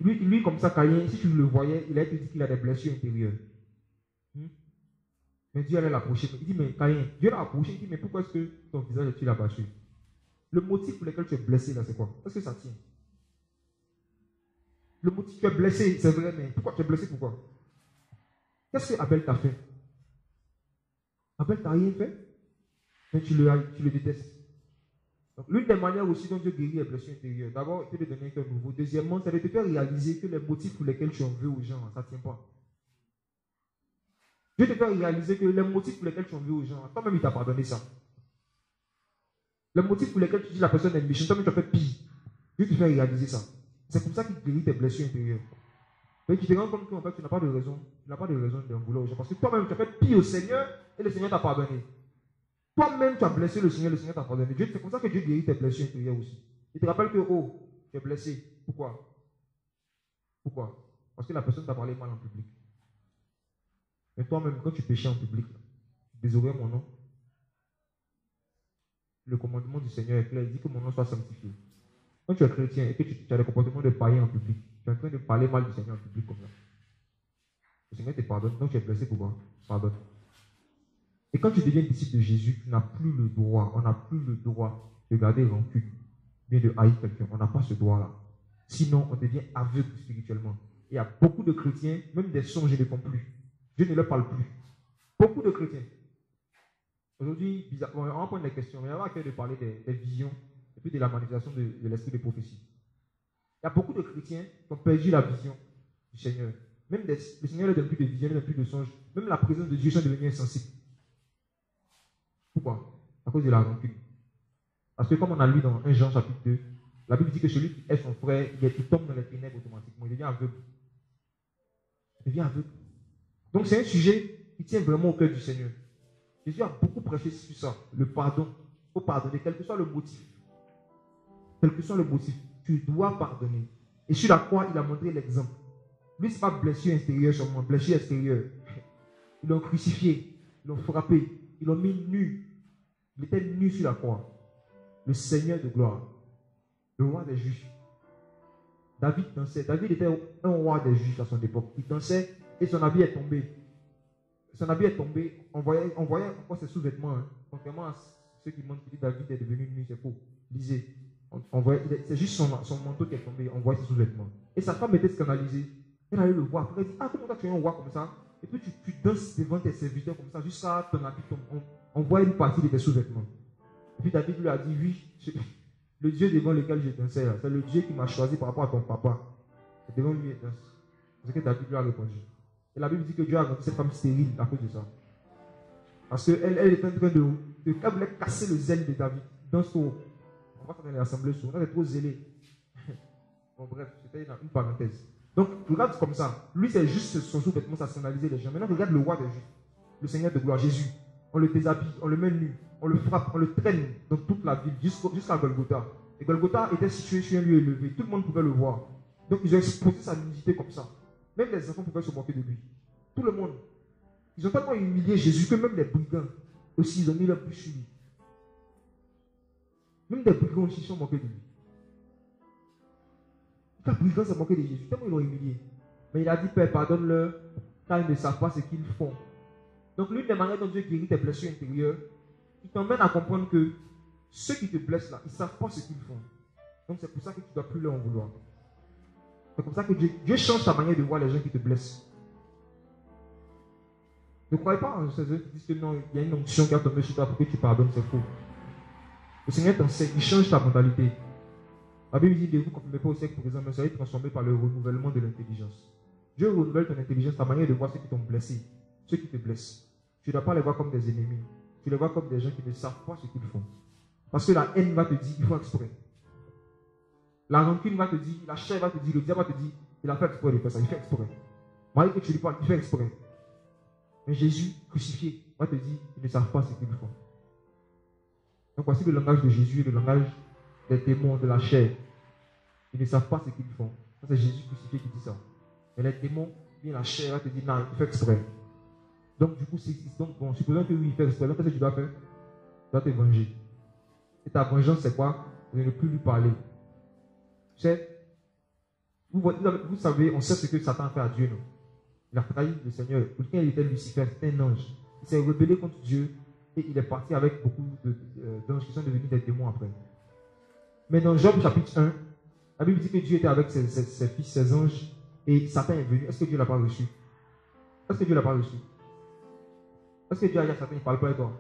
lui, comme ça, Caïn, si tu le voyais, il allait te dire qu'il a des blessures intérieures. Mais Dieu allait l'approcher. Il dit, mais Caïn, Dieu l'a approché. Il dit, mais pourquoi est-ce que ton visage est-il abattu? Le motif pour lequel tu es blessé, là, c'est quoi? Est-ce que ça tient? Le motif, tu es blessé, c'est vrai, mais pourquoi tu es blessé? Pourquoi? Qu'est-ce que Abel t'a fait? Abel t'a rien fait, mais tu le détestes. Donc, l'une des manières aussi dont Dieu guérit les blessures intérieures, d'abord, il peut te donner un cœur nouveau. Deuxièmement, c'est de te faire réaliser que les motifs pour lesquels tu en veux aux gens, ça ne tient pas. Dieu te fait réaliser que les motifs pour lesquels tu en veux aux gens, toi-même, il t'a pardonné ça. Les motifs pour lesquels tu dis la personne est méchante, toi-même, tu as fait pire. Dieu te fait réaliser ça. C'est comme ça qu'il guérit tes blessures intérieures. Mais tu te rends compte qu'en fait, tu n'as pas de raison d'en vouloir aux gens. Parce que toi-même, tu as fait pire au Seigneur et le Seigneur t'a pardonné. Toi-même, tu as blessé le Seigneur t'a pardonné. C'est comme ça que Dieu guérit tes blessures intérieures aussi. Il te rappelle que, oh, tu es blessé. Pourquoi? Pourquoi? Parce que la personne t'a parlé mal en public. Mais toi-même, quand tu péchais en public, tu désobéis mon nom. Le commandement du Seigneur est clair, il dit que mon nom soit sanctifié. Quand tu es chrétien et que tu as des comportements de païen en public, tu es en train de parler mal du Seigneur en public comme ça. Le Seigneur te pardonne, donc tu es blessé pourquoi? Pardonne. Et quand tu deviens disciple de Jésus, tu n'as plus le droit, on n'a plus le droit de garder rancune, bien de haïr quelqu'un. On n'a pas ce droit-là. Sinon, on devient aveugle spirituellement. Il y a beaucoup de chrétiens, même des songes ne les font plus. Dieu ne leur parle plus. Beaucoup de chrétiens. Aujourd'hui, on va prendre des questions, mais on va à cœur de parler des visions et puis de la manifestation de l'esprit de prophétie. Il y a beaucoup de chrétiens qui ont perdu la vision du Seigneur. Même le Seigneur ne donne plus de vision, ne donne plus de songes. Même la présence de Dieu sont devenus insensibles. Pourquoi? À cause de la rancune. Parce que comme on a lu dans 1 Jean chapitre 2, la Bible dit que celui qui est son frère, il tombe dans les ténèbres automatiquement. Il devient aveugle. Il devient aveugle. Donc c'est un sujet qui tient vraiment au cœur du Seigneur. Jésus a beaucoup prêché sur ça. Le pardon. Il faut pardonner, quel que soit le motif. Quel que soit le motif, tu dois pardonner. Et sur la croix, il a montré l'exemple. Lui, ce n'est pas blessure intérieure seulement, blessure extérieure. Ils l'ont crucifié, ils l'ont frappé, ils l'ont mis nu. Il était nu sur la croix. Le Seigneur de gloire, le roi des Juifs. David dansait. David était un roi des Juifs à son époque. Il dansait et son habit est tombé. Son habit est tombé. On voyait encore ses sous-vêtements. Hein. Contrairement à ceux qui montrent que David est devenu nu, c'est faux. Lisez. C'est juste son manteau qui est tombé. On voit ses sous-vêtements. Et sa femme était scandalisée. Elle allait le voir. Elle dit, ah, comment tu es un roi comme ça? Et puis tu danses devant tes serviteurs comme ça, jusqu'à ton habit tombe. On voit une partie de tes sous-vêtements. Et puis David lui a dit, oui, le Dieu devant lequel je dansais, c'est le Dieu qui m'a choisi par rapport à ton papa. Et devant lui, il danse. C'est ce que David lui a répondu. Et la Bible dit que Dieu a rendu cette femme stérile à cause de ça. Parce qu'elle était en train de elle voulait casser le zèle de David. Dans ce on va faire dans l'assemblée sourde. On est trop zélé. Bon, bref, c'était une parenthèse. Donc, regarde comme ça. Lui, c'est juste son sous-vêtement, ça scandalisait les gens. Maintenant, regarde le roi des Juifs, le Seigneur de gloire, Jésus. On le déshabille, on le met nu, on le frappe, on le traîne dans toute la ville, jusqu'à Golgotha. Et Golgotha était situé sur un lieu élevé. Tout le monde pouvait le voir. Donc, ils ont exposé sa nudité comme ça. Même les enfants pouvaient se moquer de lui. Tout le monde. Ils ont tellement humilié Jésus que même les brigands aussi, ils ont mis leur bouche sur lui. Même des brigands aussi sont moqués de lui. Les brigands s'est moqué de Jésus, tellement ils l'ont humilié. Mais il a dit, Père, pardonne-leur, car ils ne savent pas ce qu'ils font. Donc, l'une des manières dont Dieu guérit tes blessures intérieures, il t'emmène à comprendre que ceux qui te blessent là, ils ne savent pas ce qu'ils font. Donc, c'est pour ça que tu ne dois plus leur en vouloir. C'est comme ça que Dieu change ta manière de voir les gens qui te blessent. Ne croyez pas en ces gens qui disent que non, il y a une onction qui a tombé sur toi pour que tu pardonnes, c'est faux. Le Seigneur t'enseigne, il change ta mentalité. La Bible dit, ne vous conformez pas au siècle présent, mais soyez transformés par le renouvellement de l'intelligence. Dieu renouvelle ton intelligence, ta manière de voir ceux qui t'ont blessé, ceux qui te blessent. Tu ne dois pas les voir comme des ennemis. Tu les vois comme des gens qui ne savent pas ce qu'ils font. Parce que la haine va te dire, il faut exprès. La rancune va te dire, la chair va te dire, le diable va te dire, il a fait exprès de faire ça, il fait exprès. Malgré que tu lui parles, il fait exprès. Mais Jésus, crucifié, va te dire, ils ne savent pas ce qu'ils font. Donc voici le langage de Jésus, le langage des démons, de la chair. Ils ne savent pas ce qu'ils font. Ça, c'est Jésus crucifié qui dit ça. Et les démons, bien la chair va te dire, non, il fait exprès. Donc, du coup, bon, supposons que oui, il fait exprès. Donc, qu'est-ce que tu dois faire? Tu dois te venger. Et ta vengeance, c'est quoi? De ne plus lui parler. Tu sais, vous savez, on sait ce que Satan a fait à Dieu, non? Il a trahi le Seigneur. Quand il était Lucifer, c'était un ange. Il s'est rebellé contre Dieu et il est parti avec beaucoup d'anges qui sont devenus des démons après. Mais dans Job chapitre 1, la Bible dit que Dieu était avec ses fils, ses anges, et Satan est venu. Est-ce que Dieu ne l'a pas reçu? Est-ce que Dieu ne l'a pas reçu? Est-ce que Dieu a dit à Satan, il ne parle pas avec toi?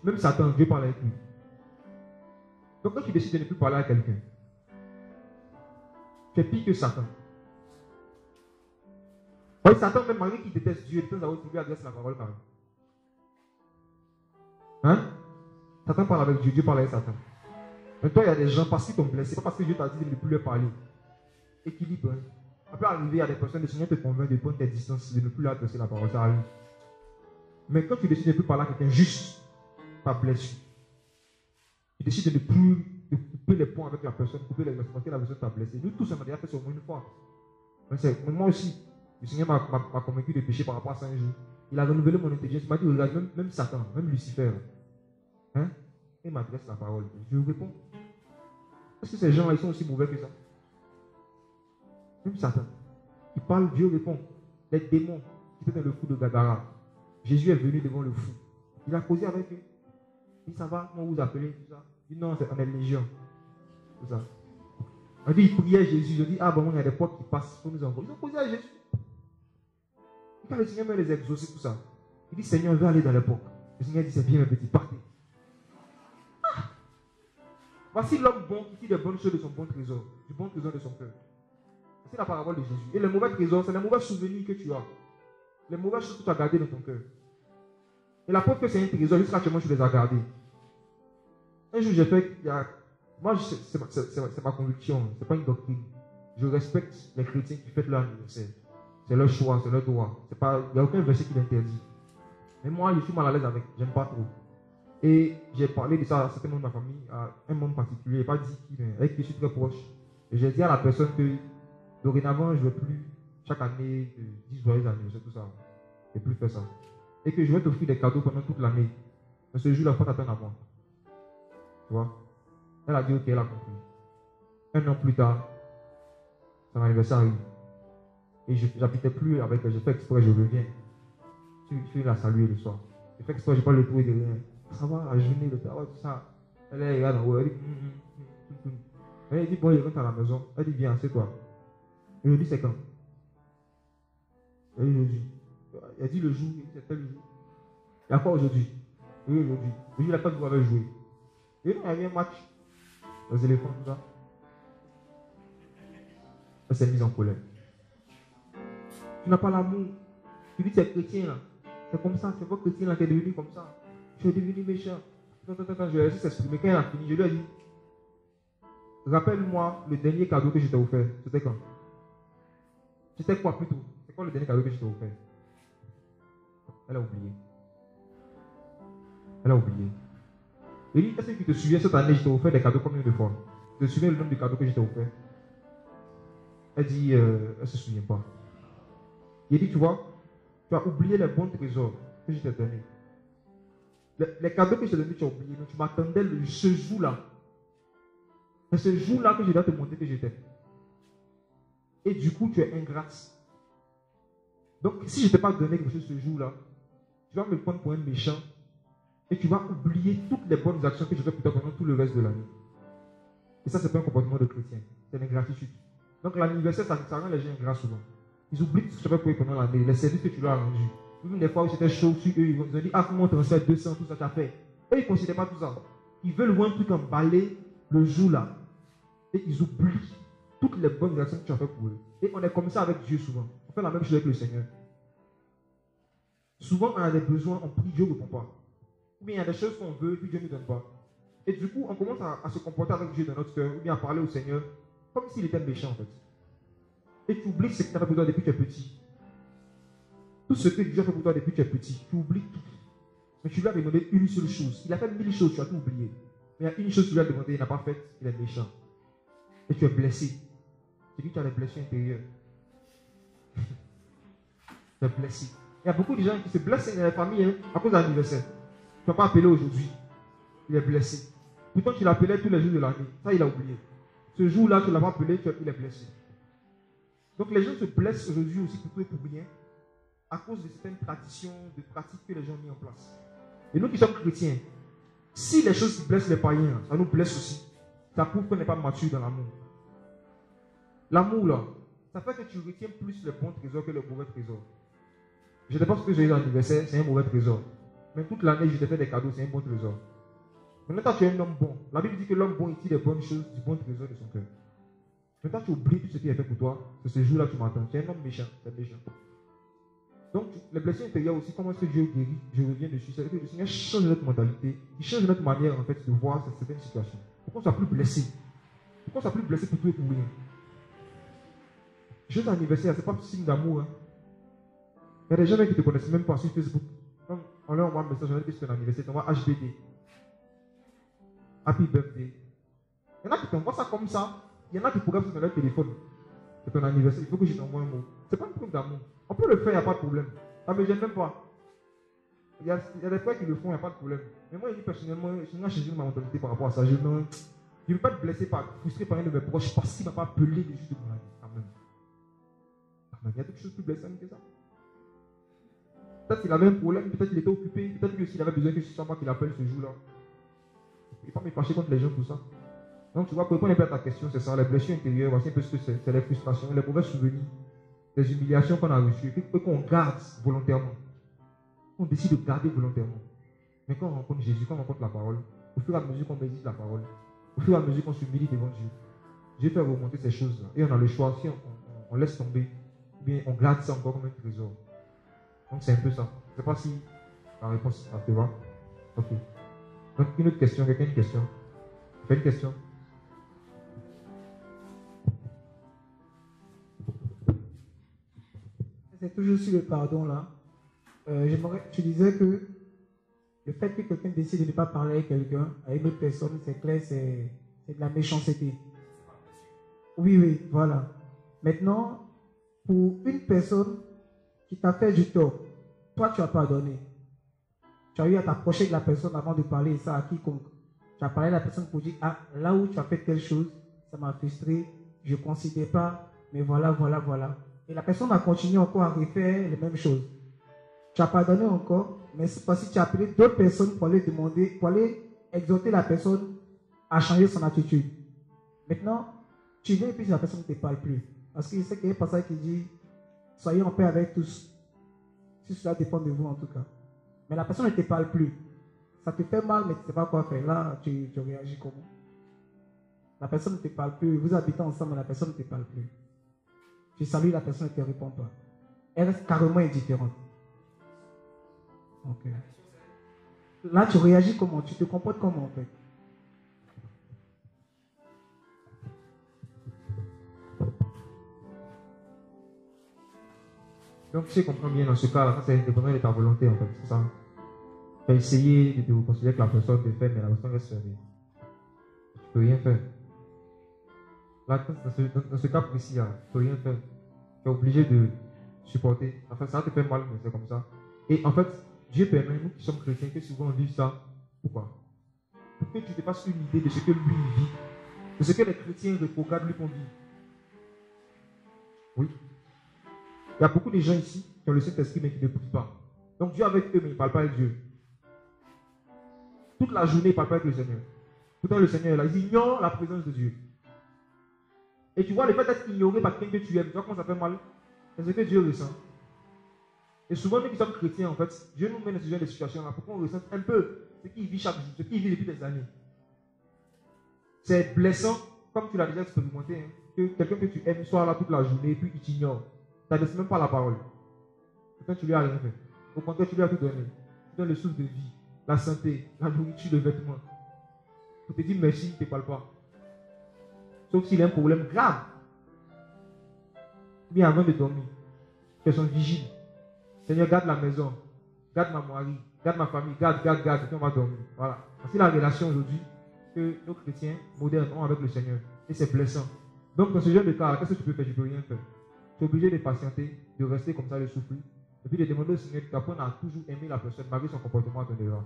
Même Satan, Dieu parle avec lui. Donc quand tu décides de ne plus parler à quelqu'un, tu es pire que Satan. Oui, Satan, même malgré qu'il déteste Dieu, il peut lui adresser la parole quand même. Hein? Satan parle avec Dieu, Dieu parle avec Satan. Mais toi, il y a des gens, parce qu'ils t'ont blessé, pas parce que Dieu t'a dit de ne plus leur parler. Équilibre. Hein? Après arriver, il y a des personnes, le Seigneur te convainc de prendre tes distances, de ne plus leur adresser la parole, ça arrive. Mais quand tu décides de ne plus parler à quelqu'un, juste ta blessure, tu décides de ne plus de couper les ponts avec la personne, couper les responsabilités, la personne t'a blessé. Nous tous, on a déjà fait ça au moins une fois. Mais moi aussi, le Seigneur m'a convaincu de pécher par rapport à ça un jour. Il a renouvelé mon intelligence. Il m'a dit, regarde, même Satan, même Lucifer, hein, il m'adresse la parole. Je lui réponds. Est-ce que ces gens-là, ils sont aussi mauvais que ça? Même Satan. Il parle, Dieu répond. Les démons qui étaient dans le fou de Gadara. Jésus est venu devant le fou. Il a causé avec eux. Il dit, ça va, comment vous appelez tout ça? Il dit, non, on est légion. Tout ça. On dit, il priait Jésus. Ils ont dit, ah bon, il y a des portes qui passent pour nous envoyer. Ils ont causé à Jésus. Et quand le Seigneur veut les exaucer, tout ça, il dit, Seigneur, veut aller dans l'époque. Le Seigneur dit, c'est bien, mes petits, partez. Ah! Voici l'homme bon qui dit des bonnes choses de son bon trésor, du bon trésor de son cœur. C'est la parabole de Jésus. Et les mauvais trésors, c'est les mauvais souvenirs que tu as. Les mauvaises choses que tu as gardées dans ton cœur. Et la preuve que c'est un trésor, jusqu'à actuellement, je les ai gardées. Un jour, j'ai fait, moi, c'est ma conviction, c'est pas une doctrine. Je respecte les chrétiens qui fêtent leur anniversaire. C'est leur choix, c'est leur droit. Il n'y a aucun verset qui l'interdit. Mais moi, je suis mal à l'aise avec, j'aime pas trop. Et j'ai parlé de ça à certains membres de ma famille, à un membre particulier, pas dit qui, mais avec qui je suis très proche. Et j'ai dit à la personne que dorénavant, je ne vais plus, chaque année, 10 joyeux anniversaire, tout ça. Je ne vais plus faire ça. Et que je vais t'offrir des cadeaux pendant toute l'année. Mais ce jour-là, il faut t'attendre à moi. Tu vois? Elle a dit, ok, elle a compris. Un an plus tard, son anniversaire arrive. Et je n'habitais plus avec elle, j'ai fait exprès, je reviens. Je vais la saluer le soir. J'ai fait exprès, je n'ai pas le trouver de rien. Ça va, la journée, le travail, tout ça. Elle est là en haut, elle dit, Elle dit, bon, il rentre à la maison. Elle dit, viens, assieds-toi. Et je dis, c'est quand? Elle dit, aujourd'hui. Elle dit, le jour, c'est tel jour. Il y a quoi aujourd'hui? Oui, aujourd'hui. Le jour, il n'a pas de pouvoir jouer. Et non, il y avait un match. Les éléphants, tout ça. Elle s'est mise en colère. Tu n'as pas l'amour. Tu dis que tu es chrétien là. C'est comme ça, c'est votre chrétien là qui est devenu comme ça. Tu es devenu méchant. Je lui ai laissé s'exprimer. Quand elle a fini, je lui ai dit, rappelle-moi le dernier cadeau que je t'ai offert. C'était quand? C'était quoi plutôt? C'est quoi le dernier cadeau que je t'ai offert? Elle a oublié. Elle a oublié. Il dit, est-ce que tu te souviens cette année, je t'ai offert des cadeaux combien de fois? Tu te souviens le nombre de cadeaux que je t'ai offert? Elle dit, elle ne se souvient pas. Il dit, tu vois, tu as oublié les bons trésors que je t'ai donnés. Les cadeaux que je t'ai donnés, tu as oublié. Mais tu m'attendais ce jour-là. C'est ce jour-là que je dois te montrer que je t'aime. Et du coup, tu es ingrate. Donc, si je ne t'ai pas donné quelque chose ce jour-là, tu vas me prendre pour un méchant et tu vas oublier toutes les bonnes actions que je fais pour toi pendant tout le reste de l'année. Et ça, ce n'est pas un comportement de chrétien. C'est l'ingratitude. Donc, l'anniversaire, ça rend les gens ingrats souvent. Ils oublient tout ce que tu as fait pour eux pendant l'année, les services que tu leur as rendus. Même des fois où c'était chaud sur eux, ils ont dit, ah, comment on transfère 200, tout ça, tu as fait. Eux, ils ne considèrent pas tout ça. Ils veulent voir un truc emballé le jour-là. Et ils oublient toutes les bonnes actions que tu as fait pour eux. Et on est comme ça avec Dieu souvent. On fait la même chose avec le Seigneur. Souvent, on a des besoins, on prie, Dieu ne répond pas. Ou bien il y a des choses qu'on veut, puis Dieu ne nous donne pas. Et du coup, on commence à se comporter avec Dieu dans notre cœur, ou bien à parler au Seigneur, comme s'il était méchant en fait. Et tu oublies ce que tu as fait pour toi depuis que tu es petit. Tout ce que Dieu a fait pour toi depuis que tu es petit, tu oublies tout. Mais tu lui as demandé une seule chose. Il a fait 1000 choses, tu as tout oublié. Mais il y a une chose que tu lui as demandé, il n'a pas fait, il est méchant. Et tu es blessé. Tu dis que tu as des blessures intérieures. Tu es blessé. Il y a beaucoup de gens qui se blessent dans la famille hein, à cause de l'anniversaire. Tu ne vas pas appeler aujourd'hui. Il est blessé. Pourtant, tu l'appelais tous les jours de l'année. Ça, il a oublié. Ce jour-là, tu ne l'as pas appelé, il est blessé. Donc, les gens se blessent aujourd'hui aussi pour tout et pour rien à cause de certaines traditions, de pratiques que les gens ont mis en place. Et nous qui sommes chrétiens, si les choses qui blessent les païens, ça nous blesse aussi. Ça prouve qu'on n'est pas mature dans l'amour. L'amour, là, ça fait que tu retiens plus le bon trésor que le mauvais trésor. Je ne sais pas ce que j'ai eu l'anniversaire, c'est un mauvais trésor. Mais toute l'année, je t'ai fait des cadeaux, c'est un bon trésor. Maintenant, tu es un homme bon. La Bible dit que l'homme bon, il tire les bonnes choses du bon trésor de son cœur. Maintenant, tu oublies tout ce qui est fait pour toi. C'est ce jour-là que tu m'attends. Tu es un homme méchant. C'est méchant. Donc, les blessures intérieures aussi, comment est-ce que Dieu guérit? Je reviens dessus. C'est que le Seigneur change notre mentalité. Il change notre manière, en fait, de voir certaines situations. Pour qu'on ne soit plus blessé. Pour qu'on ne soit plus blessé pour tout et pour rien. Juste anniversaire, ce n'est pas signe d'amour. Hein. Il y a des gens qui ne te connaissent même pas sur Facebook. Quand on leur envoie un message, on dit que c'est ton anniversaire, tu envoies HBD. Happy birthday. Il y en a qui t'envoient ça comme ça. Il y en a qui programment ça dans leur téléphone. C'est ton anniversaire, il faut que je t'envoie un mot. Ce n'est pas une preuve d'amour. On peut le faire, il n'y a pas de problème. Ça ne me gêne même pas. Il y a des frères qui le font, il n'y a pas de problème. Mais moi, personnellement, je n'ai pas changé ma mentalité par rapport à ça. Je ne veux pas être blessé, frustré par un de mes proches parce qu'il ne m'a pas appelé le jour de mon année. Amen. Il y a quelque chose de plus blessant que ça. Peut-être qu'il avait un problème, peut-être qu'il était occupé, peut-être qu'il avait besoin que ce soit moi qui l'appelle ce jour-là. Il ne faut pas me fâcher contre les gens pour ça. Donc tu vois, pour répondre un peu à ta question, c'est ça, les blessures intérieures, voici un peu ce que c'est les frustrations, les mauvais souvenirs, les humiliations qu'on a reçues, qu'on garde volontairement. On décide de garder volontairement. Mais quand on rencontre Jésus, quand on rencontre la parole, au fur et à mesure qu'on médite la parole, au fur et à mesure qu'on s'humilie devant Dieu, Dieu fait remonter ces choses-là. Et on a le choix, si on laisse tomber, ou bien on garde ça encore comme un trésor. Donc c'est un peu ça. Je ne sais pas si la réponse te va. Ok. Donc une autre question, quelqu'un a une question? Fais une question. C'est toujours sur le pardon là. Tu disais que le fait que quelqu'un décide de ne pas parler avec quelqu'un, avec une autre personne, c'est clair, c'est de la méchanceté. Oui, voilà. Maintenant, pour une personne qui t'a fait du tort, toi tu as pardonné. Tu as eu à t'approcher de la personne avant de parler ça à quiconque. Tu as parlé à la personne pour dire, ah, là où tu as fait telle chose, ça m'a frustré, je ne considère pas, mais voilà. Et la personne a continué encore à refaire les mêmes choses. Tu as pardonné encore, mais c'est parce que tu as appelé d'autres personnes pour aller demander, pour aller exhorter la personne à changer son attitude. Maintenant, tu viens et puis la personne ne te parle plus. Parce qu'il sait qu'il y a un passage qui dit, soyez en paix avec tous. Si cela dépend de vous en tout cas. Mais la personne ne te parle plus. Ça te fait mal, mais tu ne sais pas quoi faire. Là, tu réagis comment? La personne ne te parle plus. Vous habitez ensemble, mais la personne ne te parle plus. Tu salues, la personne ne te répond pas. Elle reste carrément indifférente. Ok. Là, tu réagis comment? Tu te comportes comment en fait? Donc, si je comprends bien, dans ce cas-là, ça c'est indépendant de ta volonté, en fait, c'est ça. Tu as essayé de te considérer que la personne te fait, mais la personne reste fermée. Tu ne peux rien faire. Là, dans ce cas précis, tu ne peux rien faire. Tu es obligé de supporter. Enfin, ça te fait mal, mais c'est comme ça. Et en fait, Dieu permet, nous qui sommes chrétiens, que souvent on vive ça. Pourquoi? Pour que tu te fasses une idée de ce que lui vit, de ce que les chrétiens rétrogrades lui font vivre. Oui. Il y a beaucoup de gens ici qui ont le Saint-Esprit mais qui ne prient pas. Donc Dieu est avec eux mais il ne parle pas avec Dieu. Toute la journée, il ne parle pas avec le Seigneur. Pourtant le Seigneur est là, ils ignorent la présence de Dieu. Et tu vois, le fait d'être ignoré par quelqu'un que tu aimes, tu vois comment ça fait mal? C'est ce que Dieu ressent. Et souvent, nous qui sommes chrétiens, en fait, Dieu nous met dans ce genre de situation-là pour qu'on ressente un peu ce qu'il vit chaque jour, ce qu'il vit depuis des années. C'est blessant, comme tu l'as déjà expérimenté, hein, que quelqu'un que tu aimes soit là toute la journée et puis il t'ignore. Tu n'adresses même pas la parole. Pourtant, tu lui as rien fait. Au contraire, tu lui as tout donné. Tu donnes le souffle de vie, la santé, la nourriture, le vêtement. Pour te dire merci, il ne te parle pas. Sauf s'il a un problème grave. Bien avant de dormir, qu'elles sont vigiles. Seigneur, garde la maison, garde ma mari, garde ma famille, garde, et puis on va dormir. Voilà. C'est la relation aujourd'hui que nos chrétiens modernes ont avec le Seigneur. Et c'est blessant. Donc, dans ce genre de cas, qu'est-ce que tu peux faire? Tu ne peux rien faire. Tu es obligé de patienter, de rester comme ça, de souffrir. Et puis de demander au Seigneur d'apprendre à toujours aimer la personne malgré son comportement de dehors.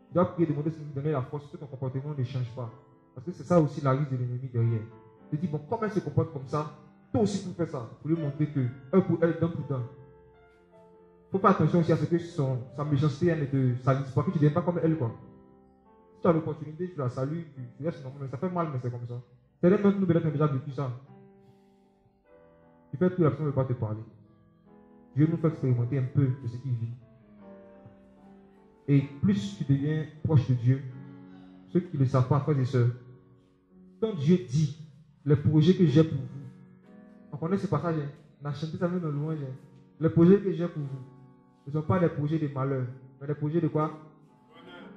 Tu dois prier, demander au Seigneur de donner la force que ton comportement ne change pas. Parce que c'est ça aussi la risque de l'ennemi derrière. Tu te dis, bon, comme elle se comporte comme ça, toi aussi tu peux faire ça. Pour lui montrer que un pour elle, d'un pour d'un. Il faut faire attention aussi à ce que sa méchanceté elle ne te salisse pas, que tu ne deviennes pas comme elle, quoi. Si tu as l'opportunité, tu la salues, tu restes normal, mais ça fait mal, mais c'est comme ça. Certains d'entre nous, peut-être, ont déjà vécu ça. Tu fais tout, la personne ne veut pas te parler. Dieu nous fait expérimenter un peu de ce qu'il vit. Et plus tu deviens proche de Dieu, ceux qui ne le savent pas, frères et sœurs, quand Dieu dit les projets que j'ai pour vous, on connaît ce passage, hein? On a chanté ça même dans louange. Hein? Les projets que j'ai pour vous ne sont pas des projets de malheur, mais des projets de quoi?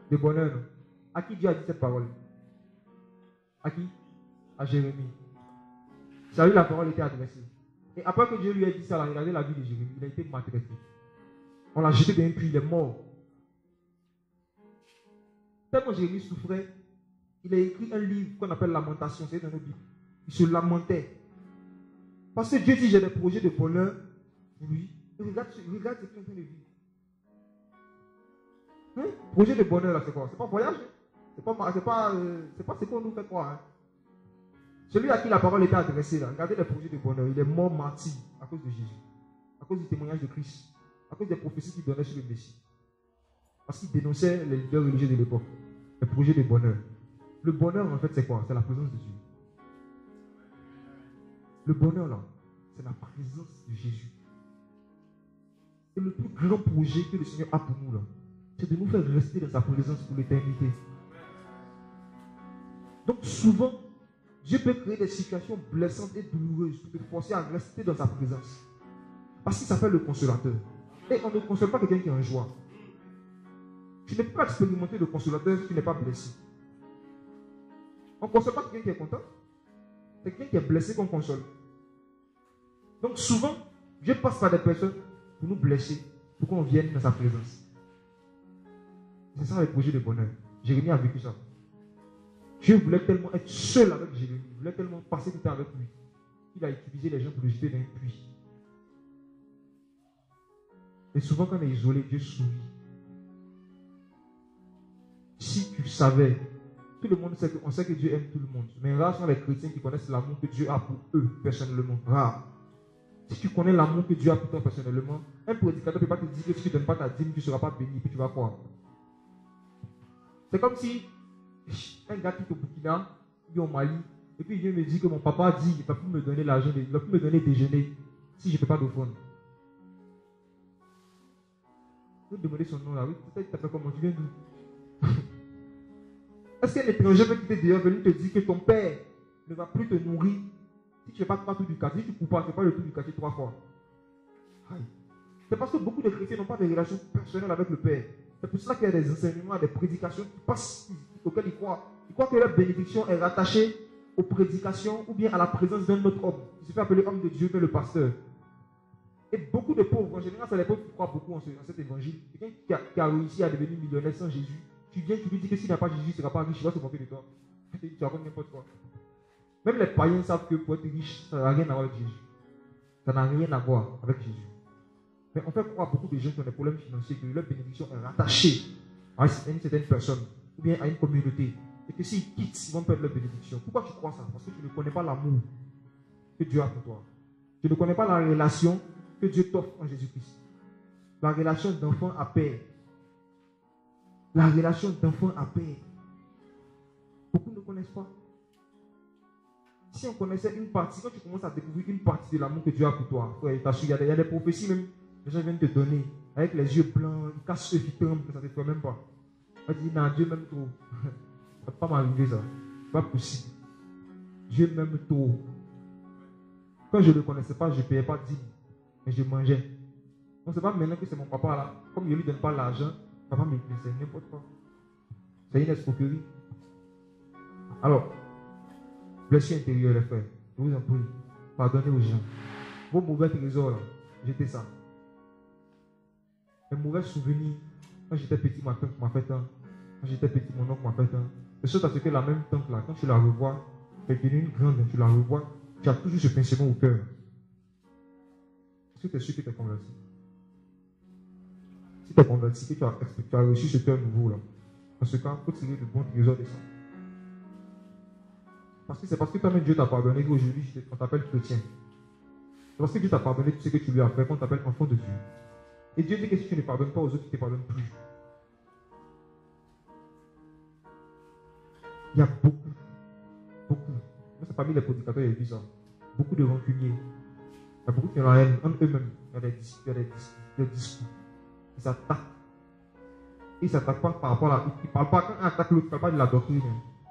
De bonheur. À qui Dieu a dit cette parole? À qui? À Jérémie. C'est à lui la parole était adressée. Et après que Dieu lui a dit ça, regardez la vie de Jérémie, il a été maltraité. On l'a jeté dans un puits, il est mort. Tellement Jérémie souffrait, il a écrit un livre qu'on appelle Lamentation, c'est dans nos Bibles. Il se lamentait. Parce que Dieu dit, j'ai des projets de bonheur pour lui. Regarde ce qu'il est en train de vivre. Hein? Projet de bonheur, là, c'est quoi? C'est pas voyage. C'est pas ce qu'on nous fait croire. Hein? Celui à qui la parole était adressée, là, regardez les projets de bonheur. Il est mort martyr à cause de Jésus. À cause du témoignage de Christ. À cause des prophéties qu'il donnait sur le Messie. Parce qu'il dénonçait les leaders religieux de l'époque. Les projets de bonheur. Le bonheur, en fait, c'est quoi? C'est la présence de Dieu. Le bonheur, là, c'est la présence de Jésus. Et le plus grand projet que le Seigneur a pour nous, là, c'est de nous faire rester dans sa présence pour l'éternité. Donc, souvent, Dieu peut créer des situations blessantes et douloureuses pour te forcer à rester dans sa présence. Parce qu'il s'appelle le consolateur. Et on ne console pas quelqu'un qui est en joie. Tu ne peux pas expérimenter le consolateur si tu n'es pas blessé. On ne console pas quelqu'un qui est content. C'est quelqu'un qui est blessé qu'on console. Donc souvent, Dieu passe par des personnes pour nous blesser, pour qu'on vienne dans sa présence. C'est ça le projet de bonheur. Jérémie a vécu ça. Dieu voulait tellement être seul avec Jérémie. Il voulait tellement passer du temps avec lui. Il a utilisé les gens pour le jeter dans un puits. Et souvent quand on est isolé, Dieu sourit. Si tu savais, tout le monde sait on sait que Dieu aime tout le monde. Mais rares sont les chrétiens qui connaissent l'amour que Dieu a pour eux personnellement. Rares. Si tu connais l'amour que Dieu a pour toi personnellement, un prédicateur ne peut pas te dire que si tu ne donnes pas ta dîme, tu ne seras pas béni, puis tu vas croire. C'est comme si un gars qui est au Burkina, il est au Mali, et puis il vient me dire que mon papa dit qu'il ne va plus me donner l'argent, il ne va plus me donner déjeuner si je ne fais pas d'offrande. Je vais te demander son nom là, oui, peut-être tu t'appelles comment, tu viens d'où? Est-ce qu'un étranger peut quitter dehors venir te dire que ton père ne va plus te nourrir si tu ne fais pas tout du quartier, si tu ne coupes pas, tu ne fais pas le tour du quartier 3 fois? C'est parce que beaucoup de chrétiens n'ont pas de relations personnelles avec le Père. C'est pour cela qu'il y a des enseignements, des prédications qui passent, auxquelles ils croient. Ils croient que leur bénédiction est rattachée aux prédications ou bien à la présence d'un autre homme. Il se fait appeler homme de Dieu, mais le pasteur. Et beaucoup de pauvres, en général, c'est les pauvres qui croient beaucoup en cet évangile. Quelqu'un qui a réussi à devenir millionnaire sans Jésus, tu viens, tu lui dis que s'il n'a pas Jésus, il ne sera pas riche, il va se moquer de toi. Tu racontes n'importe quoi. Même les païens savent que pour être riche, ça n'a rien à voir avec Jésus. Ça n'a rien à voir avec Jésus. Mais on fait croire à beaucoup de gens qui ont des problèmes financiers que leur bénédiction est rattachée à une certaine personne ou bien à une communauté. Et que s'ils quittent, ils vont perdre leur bénédiction. Pourquoi tu crois ça? Parce que tu ne connais pas l'amour que Dieu a pour toi. Tu ne connais pas la relation que Dieu t'offre en Jésus-Christ. La relation d'enfant à père. La relation d'enfant à père. Beaucoup ne connaissent pas. Si on connaissait une partie, quand tu commences à découvrir une partie de l'amour que Dieu a pour toi, frère, il y a des prophéties même, les gens viennent te donner, avec les yeux blancs, ils cassent eux qui tombent, ça ne te fait même pas. On dit, non, Dieu m'aime trop. Ça ne peut pas m'arriver ça. Ce n'est pas possible. Dieu m'aime trop. Quand je ne le connaissais pas, je ne payais pas 10, mais je mangeais. Donc, ce n'est pas maintenant que c'est mon papa là. Comme je ne lui donne pas l'argent, papa me laisse n'importe quoi. C'est une escroquerie. Alors, blessure intérieure, les frères. Je vous en prie. Pardonnez aux gens. Vos mauvais trésors là, jetez ça. Les mauvais souvenirs, quand j'étais petit, ma tante m'a fait un. Quand j'étais petit, mon oncle m'a fait un. De sorte à ce que la même tante là, quand tu la revois, elle est devenue une grande, tu la revois, tu as toujours ce pincement au cœur. Est-ce que tu es sûr que tu es converti? Si tu es converti, que tu as reçu ce cœur nouveau là, dans ce cas, il faut tirer le bon trésor de ça. Parce que c'est parce que toi-même Dieu t'a pardonné qu'aujourd'hui on t'appelle chrétien. C'est parce que Dieu t'a pardonné tout ce que tu lui as fait qu'on t'appelle enfant de Dieu. Et Dieu dit que si tu ne pardonnes pas aux autres, il ne te pardonne plus. Il y a beaucoup. Moi, c'est parmi les prédicateurs, j'ai vu ça. Beaucoup de rancuniers. Il y a beaucoup qui ont la haine entre eux-mêmes. Il y a des discours. Ils s'attaquent. Ils ne s'attaquent pas par rapport à. Ils ne parlent pas, quand ils attaquent l'autre, ils ne parlent pas de la doctrine.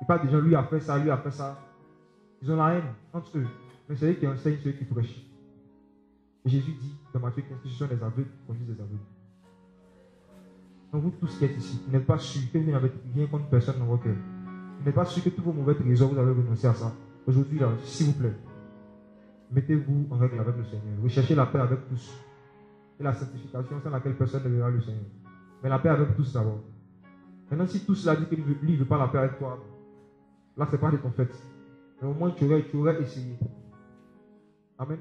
Ils parlent des gens, lui a fait ça, lui a fait ça. Ils ont la haine entre eux. Mais c'est eux qui enseignent, ceux qui prêchent. Et Jésus dit dans Matthieu 15 que ce sont les aveugles qui conduisent les aveugles. Donc vous tous qui êtes ici, vous n'êtes pas sûr que vous n'avez rien contre personne dans votre cœur. Vous n'êtes pas sûr que tous vos mauvais trésors, vous avez renoncé à ça. Aujourd'hui, là, s'il vous plaît, mettez-vous en règle avec le Seigneur. Recherchez la paix avec tous. Et la sanctification sans laquelle personne ne verra le Seigneur. Mais la paix avec tous d'abord. Maintenant, si tout cela dit que lui ne veut pas la paix avec toi, là, ce n'est pas de ton fait. Mais au moins, tu aurais essayé. Amen.